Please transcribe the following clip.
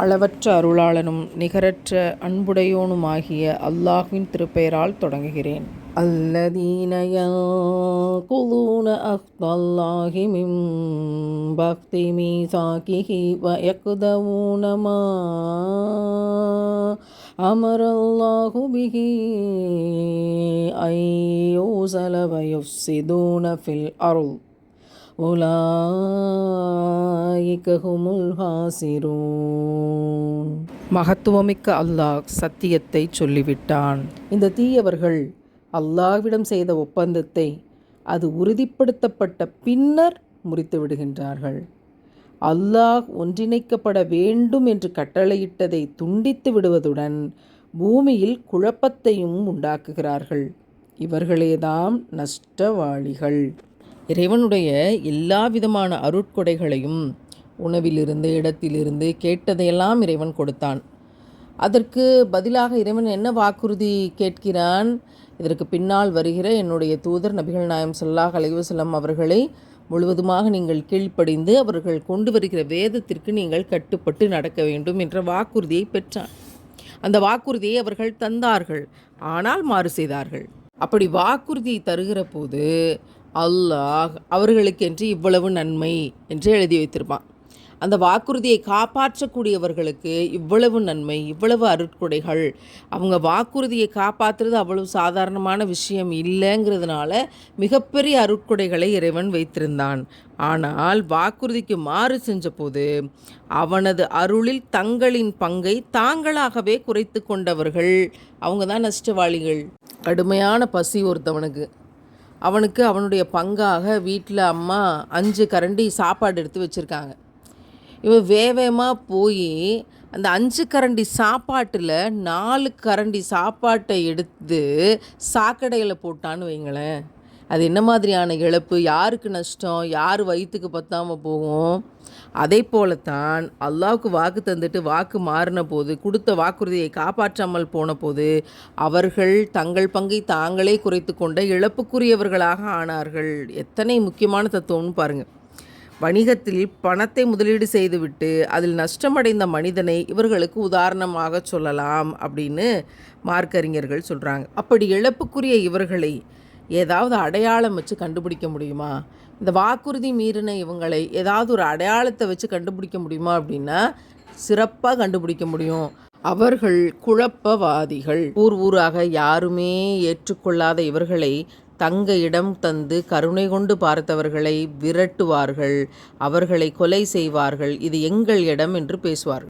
அளவற்ற அருளாளனும் நிகரற்ற அன்புடையோனுமாகிய அல்லாஹ்வின் திருப்பெயரால் தொடங்குகிறேன். அல்லதீன யன்குலூன அஹ்தல்லாஹி மின் பஅதி மீசாகிஹி வ யக்தவூன மா அமரல்லாஹு பிஹி அன் யூஸல வ யுஃப்ஸிதூன ஃபில் அர்ள் உலாயிக ஹுமுல் ஹாசிரூன். மகத்துவமிக்க அல்லாஹ் சத்தியத்தை சொல்லிவிட்டான். இந்த தீயவர்கள் அல்லாஹ்விடம் செய்த ஒப்பந்தத்தை அது உறுதிப்படுத்தப்பட்ட பின்னர் முறித்து விடுகின்றார்கள். அல்லாஹ் ஒன்றிணைக்கப்பட வேண்டும் என்று கட்டளையிட்டதை துண்டித்து விடுவதுடன் பூமியில் குழப்பத்தையும் உண்டாக்குகிறார்கள். இவர்களேதாம் நஷ்டவாளிகள். இறைவனுடைய எல்லா விதமான அருட்கொடைகளையும் உணவிலிருந்து இடத்திலிருந்து கேட்டதையெல்லாம் இறைவன் கொடுத்தான். அதற்கு பதிலாக இறைவன் என்ன வாக்குறுதி கேட்கிறான்? இதற்கு பின்னால் வருகிற என்னுடைய தூதர் நபிகள் நாயகம் ஸல்லல்லாஹு அலைஹி வஸல்லம் அவர்களை முழுவதுமாக நீங்கள் கீழ்ப்படிந்து அவர்கள் கொண்டு வருகிற வேதத்திற்கு நீங்கள் கட்டுப்பட்டு நடக்க வேண்டும் என்ற வாக்குறுதியை பெற்றான். அந்த வாக்குறுதியை அவர்கள் தந்தார்கள், ஆனால் மாறு செய்தார்கள். அப்படி வாக்குறுதியை தருகிற போது அல்லாஹ் அவர்களுக்கென்று இவ்வளவு நன்மை என்று எழுதி வைத்திருப்பான். அந்த வாக்குறுதியை காப்பாற்றக்கூடியவர்களுக்கு இவ்வளவு நன்மை, இவ்வளவு அருட்கொடைகள். அவங்க வாக்குறுதியை காப்பாற்றுறது அவ்வளவு சாதாரணமான விஷயம் இல்லைங்கிறதுனால மிகப்பெரிய அருட்கொடைகளை இறைவன் வைத்திருந்தான். ஆனால் வாக்குறுதிக்கு மாறு செஞ்ச போது அவனது அருளில் தங்களின் பங்கை தாங்களாகவே குறைத்து கொண்டவர்கள் அவங்க தான் நஷ்டவாளிகள். கடுமையான பசி ஒருத்தவனுக்கு, அவனுக்கு அவனுடைய பங்காக வீட்டில் அம்மா 5 கரண்டி சாப்பாடு எடுத்து வச்சுருக்காங்க. இவன் வேகமாக போய் அந்த 5 கரண்டி சாப்பாட்டில் 4 கரண்டி சாப்பாட்டை எடுத்து சாக்கடையில் போட்டான்னு வைங்களேன். அது என்ன மாதிரியான இழப்பு? யாருக்கு நஷ்டம்? யார் வயிற்றுக்கு பத்தாமல் போகும்? அதை போலத்தான் அல்லாஹ்வுக்கு வாக்கு தந்துட்டு வாக்கு மாறின போது, கொடுத்த வாக்குறுதியை காப்பாற்றாமல் போன போது அவர்கள் தங்கள் பங்கை தாங்களே குறைத்து கொண்ட இழப்புக்குரியவர்களாக ஆனார்கள். எத்தனை முக்கியமான தத்துவம்னு பாருங்கள். வணிகத்தில் பணத்தை முதலீடு செய்துவிட்டு அதில் நஷ்டமடைந்த மனிதனை இவர்களுக்கு உதாரணமாக சொல்லலாம் அப்படின்னு மார்க்கறிஞர்கள் சொல்கிறாங்க. அப்படி இழப்புக்குரிய இவர்களை ஏதாவது அடையாளம் வச்சு கண்டுபிடிக்க முடியுமா? இந்த வாக்குறுதி மீறின இவங்களை ஏதாவது ஒரு அடையாளத்தை வச்சு கண்டுபிடிக்க முடியுமா அப்படின்னா சிறப்பாக கண்டுபிடிக்க முடியும். அவர்கள் குழப்பவாதிகள். ஊராக யாருமே ஏற்றுக்கொள்ளாத இவர்களை தங்க இடம் தந்து கருணை கொண்டு பார்த்தவர்களை விரட்டுவார்கள், அவர்களை கொலை செய்வார்கள். இது எங்கள் இடம் என்று பேசுவார்கள்.